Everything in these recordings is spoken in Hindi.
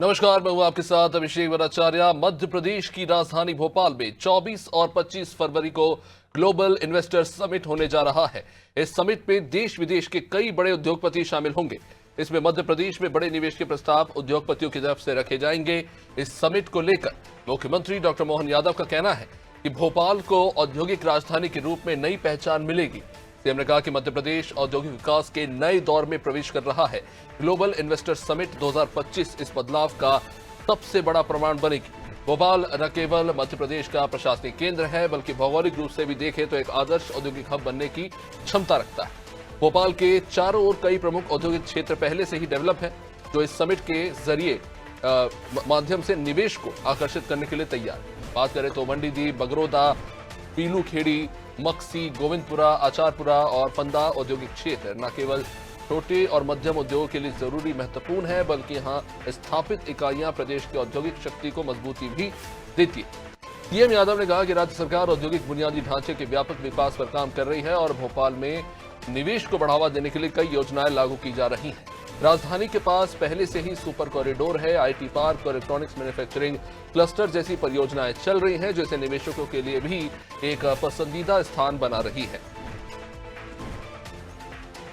नमस्कार, मैं हूं आपके साथ अभिषेक भट्टाचार्य। मध्य प्रदेश की राजधानी भोपाल में 24 और 25 फरवरी को ग्लोबल इन्वेस्टर्स समिट होने जा रहा है। इस समिट में देश विदेश के कई बड़े उद्योगपति शामिल होंगे। इसमें मध्य प्रदेश में बड़े निवेश के प्रस्ताव उद्योगपतियों की तरफ से रखे जाएंगे। इस समिट को लेकर मुख्यमंत्री डॉक्टर मोहन यादव का कहना है कि भोपाल को औद्योगिक राजधानी के रूप में नई पहचान मिलेगी। सीएम ने कहा कि मध्य प्रदेश औद्योगिक विकास के नए दौर में प्रवेश कर रहा है। ग्लोबल इन्वेस्टर समिट 2025 इस बदलाव का सबसे बड़ा प्रमाण बनेगी। भोपाल न केवल मध्य प्रदेश का प्रशासनिक केंद्र है, बल्कि भौगोलिक रूप से भी देखें तो एक आदर्श औद्योगिक हब बनने की क्षमता रखता है। भोपाल के चारों ओर कई प्रमुख औद्योगिक क्षेत्र पहले से ही डेवलप है, जो इस समिट के जरिए माध्यम से निवेश को आकर्षित करने के लिए तैयार है। बात करें तो मंडीदीप, बगरोदा, पीलू खेड़ी, मक्सी, गोविंदपुरा, आचारपुरा और फंदा औद्योगिक क्षेत्र न केवल छोटे और मध्यम उद्योगों के लिए जरूरी महत्वपूर्ण है, बल्कि यहां स्थापित इकाइयां प्रदेश की औद्योगिक शक्ति को मजबूती भी देती है। सीएम यादव ने कहा कि राज्य सरकार औद्योगिक बुनियादी ढांचे के व्यापक विकास पर काम कर रही है और भोपाल में निवेश को बढ़ावा देने के लिए कई योजनाएं लागू की जा रही हैं। राजधानी के पास पहले से ही सुपर कॉरिडोर है, आईटी पार्क और इलेक्ट्रॉनिक्स मैन्युफैक्चरिंग क्लस्टर जैसी परियोजनाएं चल रही हैं, जो इसे निवेशकों के लिए भी एक पसंदीदा स्थान बना रही है।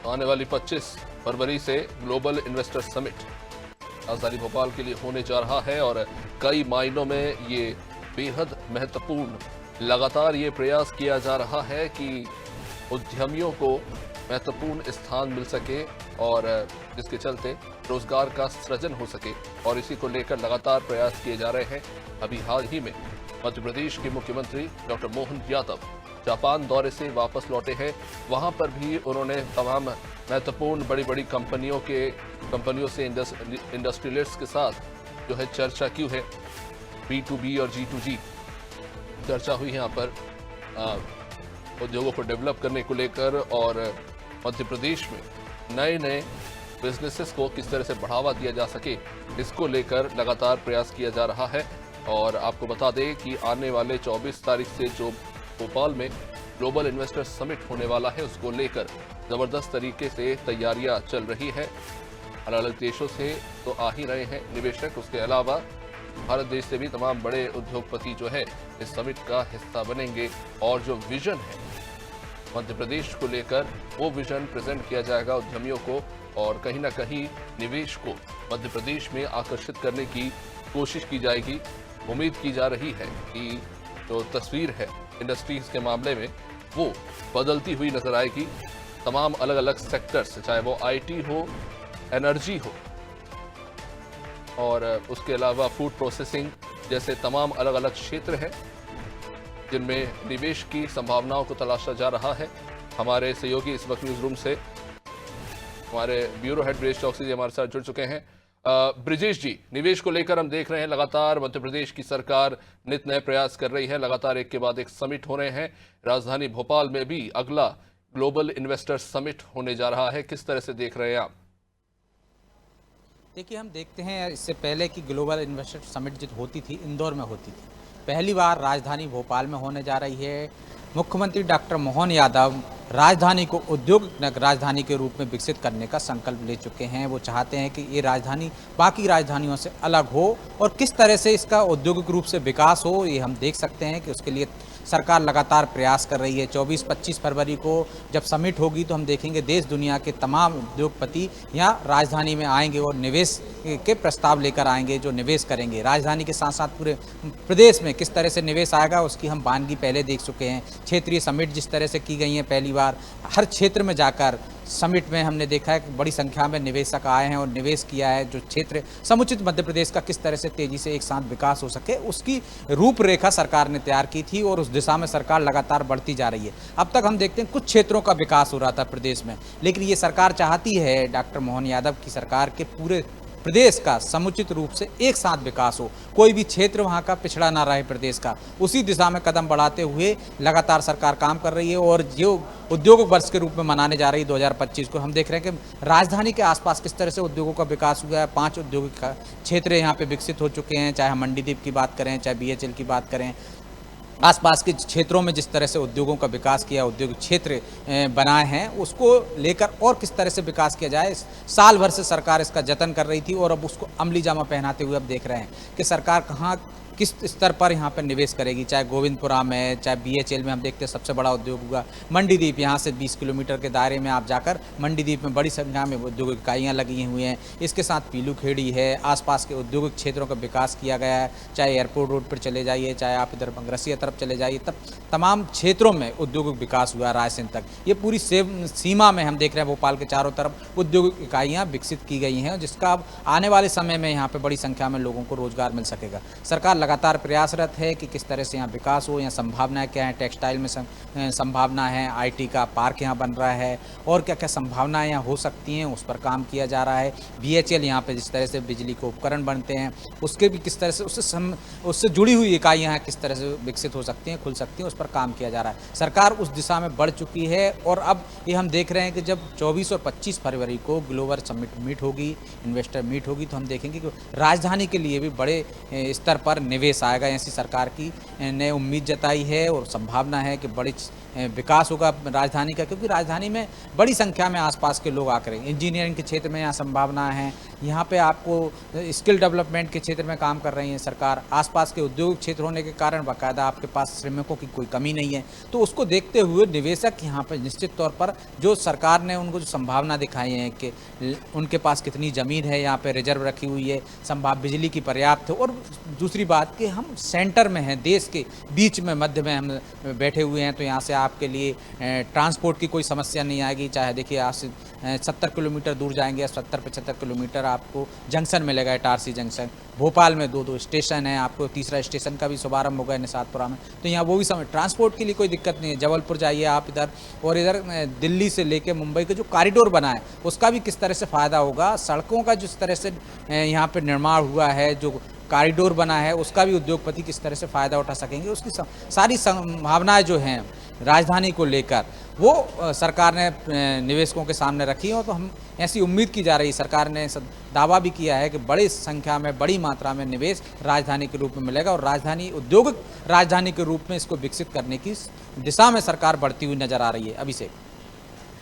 आने वाली 25 फरवरी से ग्लोबल इन्वेस्टर समिट राजधानी भोपाल के लिए होने जा रहा है और कई मायनों में ये बेहद महत्वपूर्ण लगातार ये प्रयास किया जा रहा है कि उद्यमियों को महत्वपूर्ण स्थान मिल सके और जिसके चलते रोजगार का सृजन हो सके, और इसी को लेकर लगातार प्रयास किए जा रहे हैं। अभी हाल ही में मध्य प्रदेश के मुख्यमंत्री डॉक्टर मोहन यादव जापान दौरे से वापस लौटे हैं। वहां पर भी उन्होंने तमाम महत्वपूर्ण बड़ी बड़ी कंपनियों से इंडस्ट्रियलिस्ट्स के साथ जो है चर्चा की है। B2B और G2G चर्चा हुई है यहाँ पर उद्योगों को डेवलप करने को लेकर, और मध्य प्रदेश में नए नए बिजनेसेस को किस तरह से बढ़ावा दिया जा सके, इसको लेकर लगातार प्रयास किया जा रहा है। और आपको बता दें कि आने वाले 24 तारीख से जो भोपाल में ग्लोबल इन्वेस्टर समिट होने वाला है, उसको लेकर जबरदस्त तरीके से तैयारियां चल रही है। अलग अलग देशों से तो आ ही रहे हैं निवेशक, उसके अलावा भारत देश से भी तमाम बड़े उद्योगपति जो है इस समिट का हिस्सा बनेंगे, और जो विजन है मध्य प्रदेश को लेकर, वो विजन प्रेजेंट किया जाएगा उद्यमियों को, और कहीं ना कहीं निवेश को मध्य प्रदेश में आकर्षित करने की कोशिश की जाएगी। उम्मीद की जा रही है कि जो तस्वीर है इंडस्ट्रीज के मामले में वो बदलती हुई नजर आएगी। तमाम अलग अलग सेक्टर्स, चाहे वो आईटी हो, एनर्जी हो, और उसके अलावा फूड प्रोसेसिंग जैसे तमाम अलग अलग क्षेत्र हैं जिनमें निवेश की संभावनाओं को तलाशा जा रहा है। हमारे सहयोगी इस वक्त न्यूज रूम से हमारे ब्यूरो हेड ब्रिजेश चौकसी जी हमारे साथ जुड़ चुके हैं। ब्रिजेश जी, निवेश को लेकर हम देख रहे हैं लगातार मध्य प्रदेश की सरकार नित नए प्रयास कर रही है, लगातार एक के बाद एक समिट हो रहे हैं। राजधानी भोपाल में भी अगला ग्लोबल इन्वेस्टर समिट होने जा रहा है, किस तरह से देख रहे हैं आप? देखिए, हम देखते हैं इससे पहले कि ग्लोबल इन्वेस्टर समिट जो होती थी इंदौर में होती थी, पहली बार राजधानी भोपाल में होने जा रही है। मुख्यमंत्री डॉक्टर मोहन यादव राजधानी को उद्योग राजधानी के रूप में विकसित करने का संकल्प ले चुके हैं। वो चाहते हैं कि ये राजधानी बाकी राजधानियों से अलग हो और किस तरह से इसका औद्योगिक रूप से विकास हो, ये हम देख सकते हैं कि उसके लिए सरकार लगातार प्रयास कर रही है। 24-25 फरवरी को जब समिट होगी तो हम देखेंगे देश दुनिया के तमाम उद्योगपति यहाँ राजधानी में आएंगे और निवेश के प्रस्ताव लेकर आएंगे, जो निवेश करेंगे। राजधानी के साथ साथ पूरे प्रदेश में किस तरह से निवेश आएगा उसकी हम वानगी पहले देख चुके हैं। क्षेत्रीय समिट जिस तरह से की गई है, पहली बार हर क्षेत्र में जाकर समिट में हमने देखा है कि बड़ी संख्या में निवेशक आए हैं और निवेश किया है। जो क्षेत्र समुचित मध्य प्रदेश का किस तरह से तेजी से एक साथ विकास हो सके, उसकी रूपरेखा सरकार ने तैयार की थी और उस दिशा में सरकार लगातार बढ़ती जा रही है। अब तक हम देखते हैं कुछ क्षेत्रों का विकास हो रहा था प्रदेश में, लेकिन ये सरकार चाहती है, डॉक्टर मोहन यादव की सरकार, के पूरे प्रदेश का समुचित रूप से एक साथ विकास हो, कोई भी क्षेत्र वहाँ का पिछड़ा ना रहे प्रदेश का। उसी दिशा में कदम बढ़ाते हुए लगातार सरकार काम कर रही है। और जो उद्योग वर्ष के रूप में मनाने जा रही है 2025 को, हम देख रहे हैं कि राजधानी के आसपास किस तरह से उद्योगों का विकास हुआ है। 5 औद्योगिक क्षेत्र यहाँ पे विकसित हो चुके हैं, चाहे हम मंडीदीप की बात करें, चाहे BHEL की बात करें, आसपास के क्षेत्रों में जिस तरह से उद्योगों का विकास किया, उद्योग क्षेत्र बनाए हैं, उसको लेकर और किस तरह से विकास किया जाए। साल भर से सरकार इसका जतन कर रही थी और अब उसको अमली जामा पहनाते हुए अब देख रहे हैं कि सरकार कहाँ किस स्तर पर यहाँ पर निवेश करेगी। चाहे गोविंदपुरा में, चाहे BHL में हम देखते हैं सबसे बड़ा उद्योग हुआ मंडीदीप। यहाँ से 20 किलोमीटर के दायरे में आप जाकर मंडीदीप में बड़ी संख्या में उद्योग इकाइयाँ लगी हुई हैं। इसके साथ पीलूखेड़ी है, आसपास के औद्योगिक क्षेत्रों का विकास किया गया है। चाहे एयरपोर्ट रोड पर चले जाइए, चाहे आप इधर बंगरसिया तरफ चले जाइए, तब तमाम क्षेत्रों में औद्योगिक विकास हुआ रायसेन तक। ये पूरी सीमा में हम देख रहे हैं भोपाल के चारों तरफ औद्योगिक इकाइयाँ विकसित की गई हैं, जिसका अब आने वाले समय में यहाँ पर बड़ी संख्या में लोगों को रोजगार मिल सकेगा। सरकार लगातार प्रयासरत है कि किस तरह से यहाँ विकास हो। यहाँ संभावनाएं क्या हैं, टेक्सटाइल में संभावना है, IT का पार्क यहाँ बन रहा है, और क्या क्या संभावनाएं यहाँ हो सकती हैं, उस पर काम किया जा रहा है। BHL यहाँ पे जिस तरह से बिजली के उपकरण बनते हैं, उसके भी किस तरह से उससे जुड़ी हुई इकाइयाँ किस तरह से विकसित हो सकती हैं, खुल सकती हैं, उस पर काम किया जा रहा है। सरकार उस दिशा में बढ़ चुकी है और अब ये हम देख रहे हैं कि जब 24 और 25 फरवरी को ग्लोबल समिट मीट होगी, इन्वेस्टर मीट होगी, तो हम देखेंगे कि राजधानी के लिए भी बड़े स्तर पर निवेश आएगा। ऐसी सरकार की ने उम्मीद जताई है और संभावना है कि बड़ी विकास होगा राजधानी का, क्योंकि राजधानी में बड़ी संख्या में आसपास के लोग आकर इंजीनियरिंग के क्षेत्र में यहाँ संभावना है। यहाँ पे आपको स्किल डेवलपमेंट के क्षेत्र में काम कर रही है सरकार। आसपास के उद्योग क्षेत्र होने के कारण बाकायदा आपके पास श्रमिकों की कोई कमी नहीं है। तो उसको देखते हुए निवेशक यहाँ पर निश्चित तौर पर जो सरकार ने उनको जो संभावना दिखाई है कि उनके पास कितनी ज़मीन है, यहाँ पर रिजर्व रखी हुई है, बिजली की पर्याप्त है, और दूसरी बात कि हम सेंटर में हैं, देश के बीच में, मध्य में हम बैठे हुए हैं, तो यहाँ से आपके लिए ट्रांसपोर्ट की कोई समस्या नहीं आएगी। चाहे देखिए आप 70 किलोमीटर दूर जाएंगे, 70-75 किलोमीटर आपको जंक्शन मिलेगा, इटारसी जंक्शन। भोपाल में 2 स्टेशन है, आपको तीसरा स्टेशन का भी शुभारंभ होगा निषादपुरा में, तो यहाँ वो भी समय ट्रांसपोर्ट के लिए कोई दिक्कत नहीं है। जबलपुर जाइए आप इधर, और इधर दिल्ली से लेके मुंबई का जो कॉरिडोर बना है उसका भी किस तरह से फ़ायदा होगा। सड़कों का जिस तरह से यहाँ पर निर्माण हुआ है, जो कॉरिडोर बना है, उसका भी उद्योगपति किस तरह से फ़ायदा उठा सकेंगे, उसकी सारी संभावनाएं जो हैं राजधानी को लेकर वो सरकार ने निवेशकों के सामने रखी हो। तो हम ऐसी उम्मीद की जा रही, सरकार ने दावा भी किया है कि बड़ी संख्या में, बड़ी मात्रा में निवेश राजधानी के रूप में मिलेगा और राजधानी औद्योगिक राजधानी के रूप में इसको विकसित करने की दिशा में सरकार बढ़ती हुई नजर आ रही है। अभिषेक।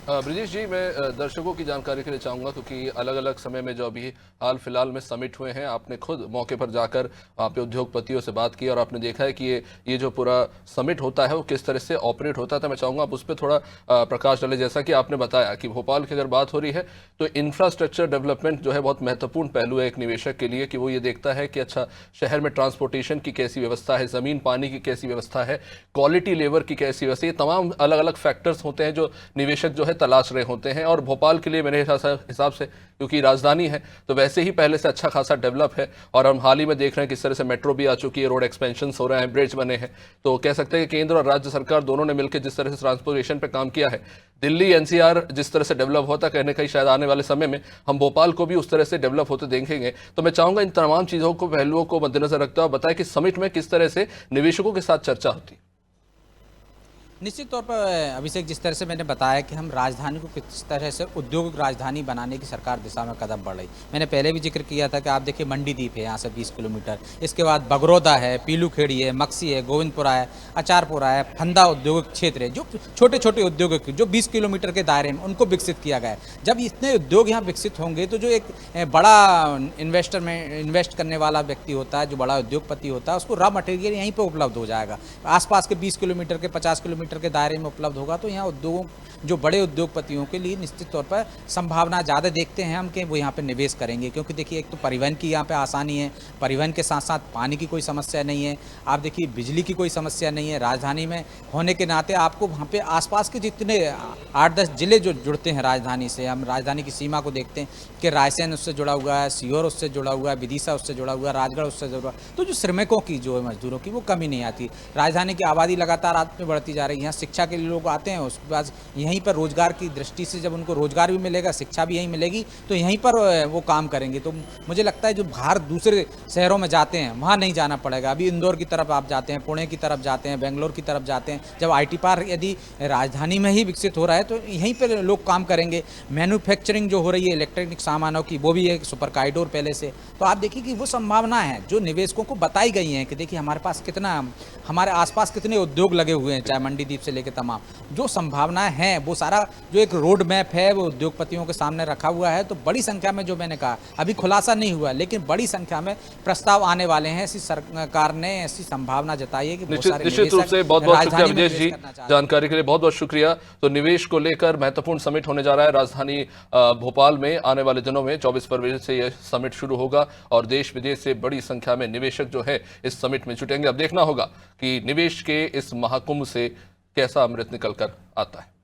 ब्रिजेश जी, मैं दर्शकों की जानकारी के लिए चाहूँगा, क्योंकि अलग अलग समय में जो अभी हाल फिलहाल में समिट हुए हैं, आपने खुद मौके पर जाकर वहाँ पे उद्योगपतियों से बात की और आपने देखा है कि ये जो पूरा समिट होता है वो किस तरह से ऑपरेट होता था। मैं चाहूँगा आप उस पर थोड़ा प्रकाश डालें। जैसा कि आपने बताया कि भोपाल की अगर बात हो रही है तो इंफ्रास्ट्रक्चर डेवलपमेंट जो है बहुत महत्वपूर्ण पहलू है एक निवेशक के लिए, कि वो ये देखता है कि अच्छा शहर में ट्रांसपोर्टेशन की कैसी व्यवस्था है, ज़मीन पानी की कैसी व्यवस्था है, क्वालिटी लेबर की कैसी व्यवस्था, ये तमाम अलग अलग फैक्टर्स होते हैं जो निवेशक जो है तलाश रहे होते हैं। और भोपाल के लिए मेरे हिसाब से, क्योंकि राजधानी है तो वैसे ही पहले से अच्छा खासा डेवलप है, और हम हाल ही में देख रहे हैं किस तरह से मेट्रो भी आ चुकी है, रोड एक्सपेंशन हो रहे हैं, ब्रिज बने हैं। तो कह सकते हैं कि केंद्र और राज्य सरकार दोनों ने मिलकर जिस तरह से ट्रांसपोर्टेशन पे काम किया है, दिल्ली NCR जिस तरह से डेवलप होता, कहने का शायद आने वाले समय में हम भोपाल को भी उस तरह से डेवलप होते देखेंगे। तो मैं चाहूंगा इन तमाम चीज़ों को, पहलुओं को मद्देनजर रखते हुए बताएं कि समिट में किस तरह से निवेशकों के साथ चर्चा होती है। निश्चित तौर पर अभिषेक, जिस तरह से मैंने बताया कि हम राजधानी को किस तरह से उद्योग राजधानी बनाने की सरकार दिशा में कदम बढ़ रही। मैंने पहले भी जिक्र किया था कि आप देखिए मंडीदीप है यहाँ से 20 किलोमीटर, इसके बाद बगरौदा है, पीलूखेड़ी है, मक्सी है, गोविंदपुरा है, अचारपुरा है, फंदा औद्योगिक क्षेत्र है, जो छोटे छोटे उद्योग जो 20 किलोमीटर के दायरे में उनको विकसित किया गया है। जब इतने उद्योग यहाँ विकसित होंगे तो जो एक बड़ा इन्वेस्टर में इन्वेस्ट करने वाला व्यक्ति होता है, जो बड़ा उद्योगपति होता है, उसको रॉ मटेरियल यहीं पर उपलब्ध हो जाएगा। आसपास के 20 किलोमीटर के 50 किलोमीटर के दायरे में उपलब्ध होगा, तो यहाँ उद्योगों, जो बड़े उद्योगपतियों के लिए निश्चित तौर पर संभावना ज़्यादा देखते हैं हम कि वो यहाँ पे निवेश करेंगे। क्योंकि देखिए, एक तो परिवहन की यहाँ पे आसानी है, परिवहन के साथ साथ पानी की कोई समस्या नहीं है, आप देखिए बिजली की कोई समस्या नहीं है। राजधानी में होने के नाते आपको वहाँ पे आसपास के जितने 8-10 जिले जो जुड़ते हैं राजधानी से, हम राजधानी की सीमा को देखते हैं कि रायसेन उससे जुड़ा हुआ है, सीहोर उससे जुड़ा हुआ है, विदिशा उससे जुड़ा हुआ है, राजगढ़ उससे जुड़ा हुआ है। तो जो श्रमिकों की, जो मजदूरों की, वो कमी नहीं आती। राजधानी की आबादी लगातार आगे बढ़ती जा रही है। यहाँ शिक्षा के लिए लोग आते हैं, उसके बाद यहीं पर रोजगार की दृष्टि से जब उनको रोजगार भी मिलेगा, शिक्षा भी यहीं मिलेगी, तो यहीं पर वो काम करेंगे। तो मुझे लगता है जो बाहर दूसरे शहरों में जाते हैं वहाँ नहीं जाना पड़ेगा। अभी इंदौर की तरफ आप जाते हैं, पुणे की तरफ जाते हैं, बेंगलोर की तरफ जाते हैं, जब IT पार्क यदि राजधानी में ही विकसित हो रहा है तो यहीं पर लोग काम करेंगे। मैन्युफैक्चरिंग जो हो रही है इलेक्ट्रॉनिक सामानों की, वो भी एक सुपर कॉरिडोर पहले से, तो आप देखिए कि वो संभावना है जो निवेशकों को बताई गई हैं कि देखिए हमारे पास कितना, हमारे आसपास कितने उद्योग लगे हुए हैं, चाहे मंडीदीप से लेकर तमाम जो संभावनाएं हैं, वो सारा जो एक रोड मैप है वो उद्योगपतियों के सामने रखा हुआ है। तो बड़ी संख्या में, जो मैंने कहा अभी खुलासा नहीं हुआ, लेकिन बड़ी संख्या में प्रस्ताव आने वाले हैं। ऐसी सरकार ने ऐसी संभावना जताई है कि निश्चित रूप से बहुत बहुत शुक्रिया विजय जी, जानकारी के लिए बहुत बहुत शुक्रिया। तो निवेश को लेकर महत्वपूर्ण समिट होने जा रहा है राजधानी भोपाल में। आने वाले दिनों में 24 फरवरी से यह समिट शुरू होगा और देश विदेश से बड़ी संख्या में निवेशक जो है इस समिट में जुटेंगे। अब देखना होगा कि निवेश के इस महाकुंभ से कैसा अमृत निकल कर आता है।